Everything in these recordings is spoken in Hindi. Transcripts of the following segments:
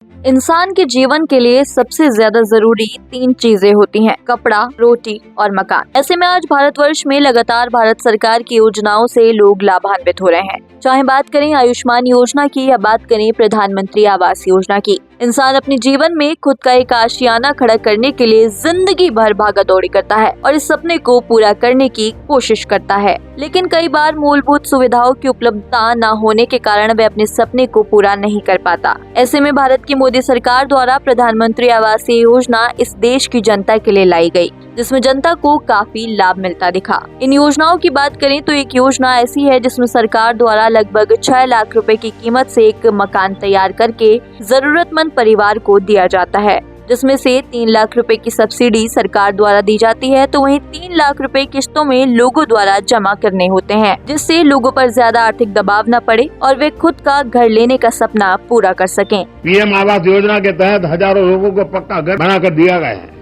इंसान के जीवन के लिए सबसे ज्यादा जरूरी 3 चीजें होती हैं, कपड़ा, रोटी और मकान। ऐसे में आज भारतवर्ष में लगातार भारत सरकार की योजनाओं से लोग लाभान्वित हो रहे हैं। चाहे बात करें आयुष्मान योजना की या बात करें प्रधानमंत्री आवास योजना की, इंसान अपने जीवन में खुद का एक आशियाना खड़ा करने के लिए जिंदगी भर भागा दौड़ी करता है और इस सपने को पूरा करने की कोशिश करता है। लेकिन कई बार मूलभूत सुविधाओं की उपलब्धता न होने के कारण वह अपने सपने को पूरा नहीं कर पाता। ऐसे में भारत की मोदी सरकार द्वारा प्रधानमंत्री आवास योजना इस देश की जनता के लिए लाई गई, जिसमें जनता को काफी लाभ मिलता दिखा। इन योजनाओं की बात करें तो एक योजना ऐसी है जिसमें सरकार द्वारा लगभग 6 लाख रुपए की कीमत से एक मकान तैयार करके जरूरतमंद परिवार को दिया जाता है, जिसमें से 3 लाख रुपए की सब्सिडी सरकार द्वारा दी जाती है, तो वहीं 3 लाख रुपए किस्तों में लोगों द्वारा जमा करने होते हैं, जिससे लोगों पर ज्यादा आर्थिक दबाव न पड़े और वे खुद का घर लेने का सपना पूरा कर सकें। पीएम आवास योजना के तहत हजारों लोगों को पक्का घर बनाकर दिया गया है।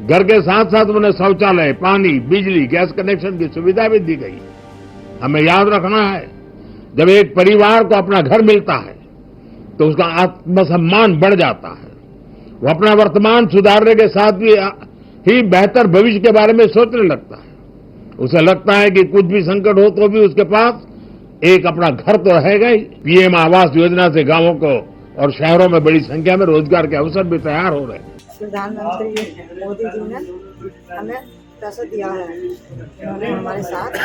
घर के साथ साथ उन्हें शौचालय, पानी, बिजली, गैस कनेक्शन की सुविधा भी दी गई। हमें याद रखना है, जब एक परिवार को अपना घर मिलता है तो उसका आत्मसम्मान बढ़ जाता है। वो अपना वर्तमान सुधारने के साथ भी ही बेहतर भविष्य के बारे में सोचने लगता है। उसे लगता है कि कुछ भी संकट हो तो भी उसके पास एक अपना घर तो रहेगा ही। पीएम आवास योजना से गांवों को और शहरों में बड़ी संख्या में रोजगार के अवसर भी तैयार हो रहे हैं। प्रधानमंत्री मोदी जी ने हमें पैसा दिया है, उन्होंने हमारे साथ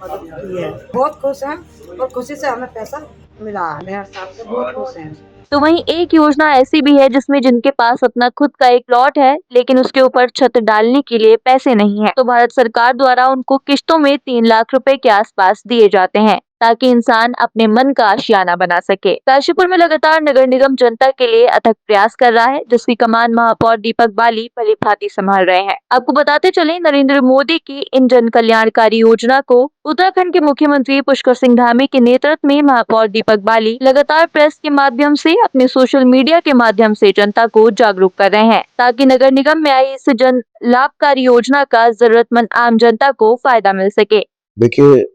मदद की है। बहुत खुश हैं और खुशी से हमें पैसा मिला है। मेरे हिसाब से बहुत खुश हैं। तो वहीं एक योजना ऐसी भी है जिसमें जिनके पास अपना खुद का एक प्लॉट है लेकिन उसके ऊपर छत डालने के लिए पैसे नहीं है, तो भारत सरकार द्वारा उनको किस्तों में 3 लाख रुपए के आसपास दिए जाते हैं ताकि इंसान अपने मन का आशियाना बना सके। काशीपुर में लगातार नगर निगम जनता के लिए अथक प्रयास कर रहा है, जिसकी कमान महापौर दीपक बाली भलीभांति संभाल रहे हैं। आपको बताते चले, नरेंद्र मोदी की इन जन कल्याणकारी योजना को उत्तराखंड के मुख्यमंत्री पुष्कर सिंह धामी के नेतृत्व में महापौर दीपक बाली लगातार प्रेस के माध्यम से, अपने सोशल मीडिया के माध्यम से जनता को जागरूक कर रहे हैं ताकि नगर निगम में आई इस जन लाभकारी योजना का जरूरतमंद आम जनता को फायदा मिल सके। देखिए,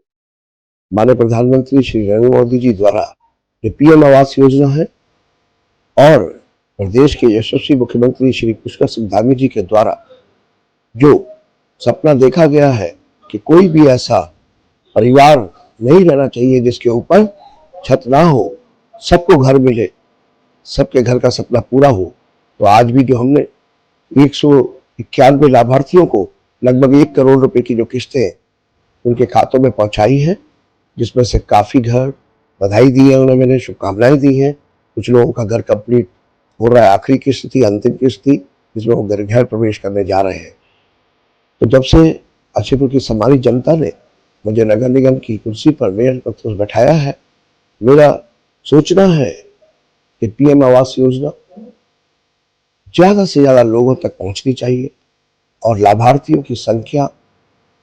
माननीय प्रधानमंत्री श्री नरेंद्र मोदी जी द्वारा जो पीएम आवास योजना है और प्रदेश के यशस्वी मुख्यमंत्री श्री पुष्कर सिंह धामी जी के द्वारा जो सपना देखा गया है कि कोई भी ऐसा परिवार नहीं रहना चाहिए जिसके ऊपर छत ना हो, सबको घर मिले, सबके घर का सपना पूरा हो। तो आज भी जो हमने 191 लाभार्थियों को लगभग 1 करोड़ रुपए की जो किस्तें उनके खातों में पहुंचाई है, जिसमें से काफ़ी घर बधाई दी है उन्हें, मैंने शुभकामनाएं दी हैं। कुछ लोगों का घर कंप्लीट हो रहा है, आखिरी किस्त थी, अंतिम किस्त थी, जिसमें वो घर प्रवेश करने जा रहे हैं। तो जब से काशीपुर की सम्मानित जनता ने मुझे नगर निगम की कुर्सी पर मेयर पद पर बैठाया है, मेरा सोचना है कि पीएम आवास योजना ज़्यादा से ज़्यादा लोगों तक पहुंचनी चाहिए और लाभार्थियों की संख्या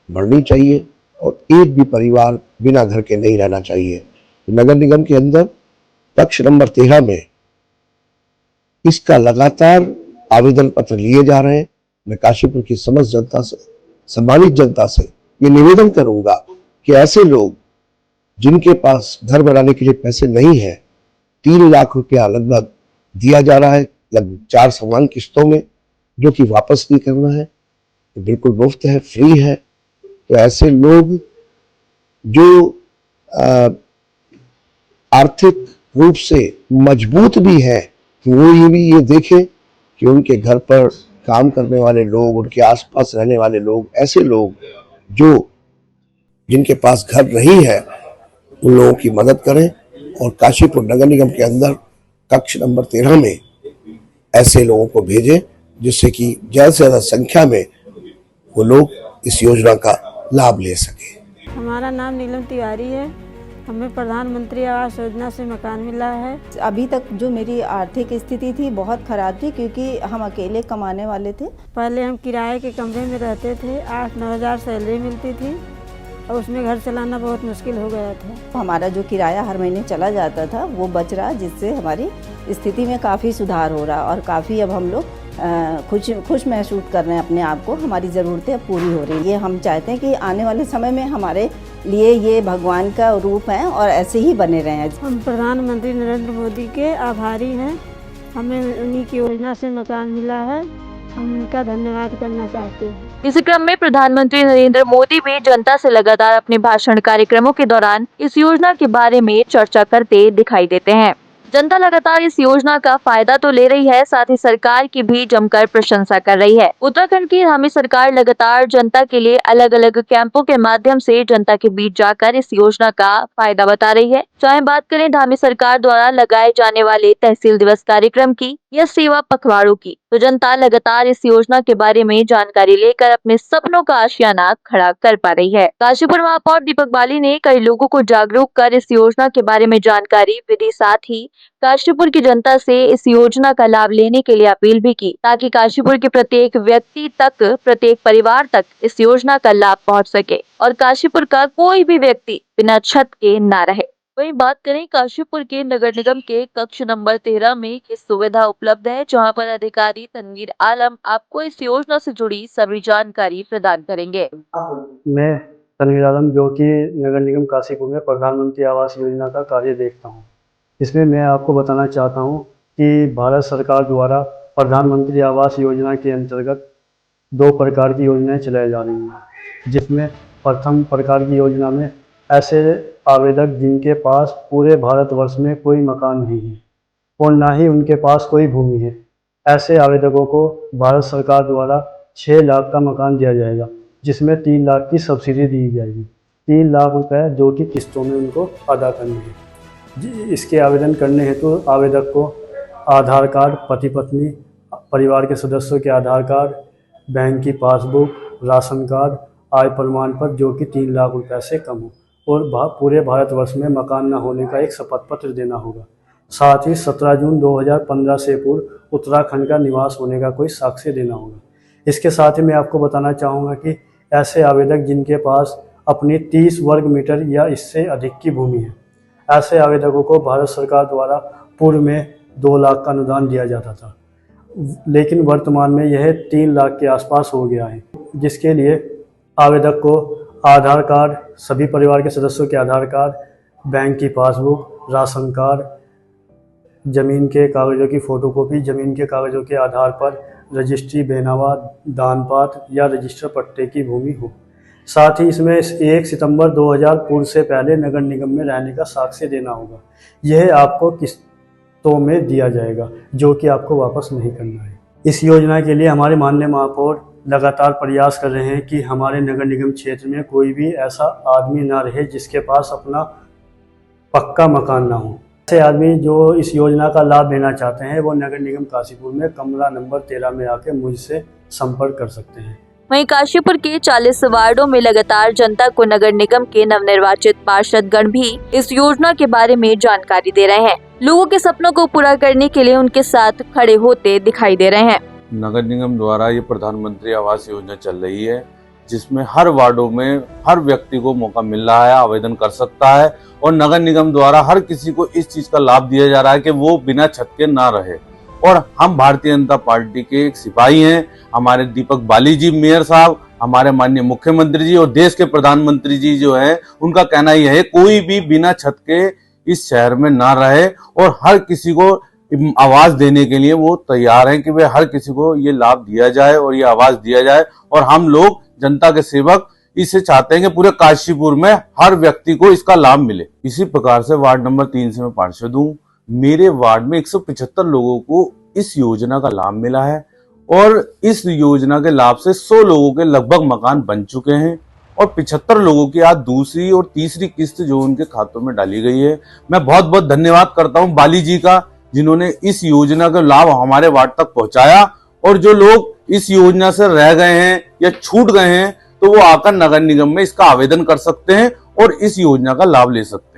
बढ़नी चाहिए और एक भी परिवार बिना घर के नहीं रहना चाहिए। तो नगर निगम के अंदर कक्ष नंबर 13 में इसका लगातार आवेदन पत्र लिए जा रहे हैं। मैं काशीपुर की समस्त जनता से, सम्मानित जनता से ये निवेदन करूंगा कि ऐसे लोग जिनके पास घर बनाने के लिए पैसे नहीं है, 3 लाख रुपया लगभग दिया जा रहा है, लगभग 4 समान किस्तों में, जो कि वापस नहीं करना है, तो बिल्कुल मुफ्त है, फ्री है। तो ऐसे लोग जो आर्थिक रूप से मजबूत भी है, वो ये देखें कि उनके घर पर काम करने वाले लोग, उनके आसपास रहने वाले लोग, ऐसे लोग जो जिनके पास घर नहीं है, उन लोगों की मदद करें और काशीपुर नगर निगम के अंदर कक्ष नंबर 13 में ऐसे लोगों को भेजें, जिससे कि ज़्यादा से ज़्यादा संख्या में वो लोग इस योजना का लाभ ले सके। हमारा नाम नीलम तिवारी है। हमें प्रधानमंत्री आवास योजना से मकान मिला है। अभी तक जो मेरी आर्थिक स्थिति थी बहुत खराब थी, क्योंकि हम अकेले कमाने वाले थे। पहले हम किराए के कमरे में रहते थे, 8-9 हज़ार सैलरी मिलती थी और उसमें घर चलाना बहुत मुश्किल हो गया था। हमारा जो किराया हर महीने चला जाता था वो बच रहा, जिससे हमारी स्थिति में काफ़ी सुधार हो रहा और काफ़ी अब हम लोग खुश महसूस कर रहे हैं अपने आप को। हमारी ज़रूरतें अब पूरी हो रही है। हम चाहते हैं कि आने वाले समय में हमारे लिए ये भगवान का रूप है और ऐसे ही बने रहें। हम प्रधानमंत्री नरेंद्र मोदी के आभारी हैं हमें उन्हीं की योजना से मकान मिला है, हम उनका धन्यवाद करना चाहते हैं। इसी क्रम में प्रधानमंत्री नरेंद्र मोदी भी जनता से लगातार अपने भाषण कार्यक्रमों के दौरान इस योजना के बारे में चर्चा करते दिखाई देते हैं। जनता लगातार इस योजना का फायदा तो ले रही है, साथ ही सरकार की भी जमकर प्रशंसा कर रही है। उत्तराखंड की धामी सरकार लगातार जनता के लिए अलग अलग कैंपों के माध्यम से जनता के बीच जाकर इस योजना का फायदा बता रही है। चाहे बात करें धामी सरकार द्वारा लगाए जाने वाले तहसील दिवस कार्यक्रम की या सेवा पखवाड़ों की, तो जनता लगातार इस योजना के बारे में जानकारी लेकर अपने सपनों का आशियाना खड़ा कर पा रही है। काशीपुर महापौर दीपक बाली ने कई लोगों को जागरूक कर इस योजना के बारे में जानकारी भी दी, साथ ही काशीपुर की जनता से इस योजना का लाभ लेने के लिए अपील भी की, ताकि काशीपुर के प्रत्येक व्यक्ति तक, प्रत्येक परिवार तक इस योजना का लाभ पहुंच सके और काशीपुर का कोई भी व्यक्ति बिना छत के ना रहे। वहीं बात करें काशीपुर के नगर निगम के कक्ष नंबर 13 में ये सुविधा उपलब्ध है, जहां पर अधिकारी तनवीर आलम आपको इस योजना से जुड़ी सभी जानकारी प्रदान करेंगे। मैं तनवीर आलम, जो कि नगर निगम काशीपुर में प्रधानमंत्री आवास योजना का कार्य देखता हूं। इसमें मैं आपको बताना चाहता हूं कि भारत सरकार द्वारा प्रधानमंत्री आवास योजना के अंतर्गत 2 प्रकार की योजनाएं चलाई जा रही हैं, जिसमें प्रथम प्रकार की योजना में ऐसे आवेदक जिनके पास पूरे भारतवर्ष में कोई मकान नहीं है और ना ही उनके पास कोई भूमि है, ऐसे आवेदकों को भारत सरकार द्वारा 6 लाख का मकान दिया जाएगा, जिसमें 3 लाख की सब्सिडी दी जाएगी। 3 लाख रुपए जो कि किस्तों में उनको अदा करने हैं। इसके आवेदन करने हेतु आवेदक को आधार कार्ड, पति पत्नी, परिवार के सदस्यों के आधार कार्ड, बैंक की पासबुक, राशन कार्ड, आय प्रमाण पत्र जो कि 3 लाख रुपए से कम हो और पूरे भारतवर्ष में मकान न होने का एक शपथ पत्र देना होगा। साथ ही 17 जून 2015 से पूर्व उत्तराखंड का निवास होने का कोई साक्ष्य देना होगा। इसके साथ ही मैं आपको बताना चाहूँगा कि ऐसे आवेदक जिनके पास अपनी 30 वर्ग मीटर या इससे अधिक की भूमि है, ऐसे आवेदकों को भारत सरकार द्वारा पूर्व में 2 लाख का अनुदान दिया जाता था, लेकिन वर्तमान में यह 3 लाख के आसपास हो गया है, जिसके लिए आवेदक को आधार कार्ड, सभी परिवार के सदस्यों के आधार कार्ड, बैंक की पासबुक, राशन कार्ड, जमीन के कागजों की फोटोकॉपी, जमीन के कागजों के आधार पर रजिस्ट्री, बेनामा, दानपात्र या रजिस्टर पट्टे की भूमि हो। साथ ही इसमें 1 सितंबर 2000 पूर्व से पहले नगर निगम में रहने का साक्ष्य देना होगा। यह आपको किस्तों में दिया जाएगा, जो कि आपको वापस नहीं करना है। इस योजना के लिए हमारे माननीय महापौर लगातार प्रयास कर रहे हैं कि हमारे नगर निगम क्षेत्र में कोई भी ऐसा आदमी ना रहे जिसके पास अपना पक्का मकान ना हो। ऐसे आदमी जो इस योजना का लाभ लेना चाहते हैं वो नगर निगम काशीपुर में कमरा नंबर 13 में आके मुझसे संपर्क कर सकते हैं। वहीं काशीपुर के 40 वार्डों में लगातार जनता को नगर निगम के नवनिर्वाचित पार्षद गण भी इस योजना के बारे में जानकारी दे रहे हैं। लोगों के सपनों को पूरा करने के लिए उनके साथ खड़े होते दिखाई दे रहे हैं। नगर निगम द्वारा ये प्रधानमंत्री आवास योजना चल रही है, जिसमें हर वार्डों में हर व्यक्ति को मौका मिल रहा है, आवेदन कर सकता है और नगर निगम द्वारा हर किसी को इस चीज का लाभ दिया जा रहा है कि वो बिना छत के ना रहे। और हम भारतीय जनता पार्टी के एक सिपाही हैं, हमारे दीपक बाली जी मेयर साहब, हमारे माननीय मुख्यमंत्री जी और देश के प्रधानमंत्री जी जो है, उनका कहना यह है कोई भी बिना छत के इस शहर में ना रहे और हर किसी को आवाज देने के लिए वो तैयार हैं कि वे हर किसी को ये लाभ दिया जाए और ये आवाज दिया जाए। और हम लोग जनता के सेवक इसे चाहते हैं कि पूरे काशीपुर में हर व्यक्ति को इसका लाभ मिले। इसी प्रकार से वार्ड नंबर 3 से मैं पार्षद हूँ। मेरे वार्ड में 175 लोगों को इस योजना का लाभ मिला है और इस योजना के लाभ से 100 लोगों के लगभग मकान बन चुके हैं और 75 लोगों की आज दूसरी और तीसरी किस्त जो उनके खातों में डाली गई है। मैं बहुत बहुत धन्यवाद करता हूँ बाली जी का, जिन्होंने इस योजना का लाभ हमारे वार्ड तक पहुंचाया। और जो लोग इस योजना से रह गए हैं या छूट गए हैं, तो वो आकर नगर निगम में इसका आवेदन कर सकते हैं और इस योजना का लाभ ले सकते हैं।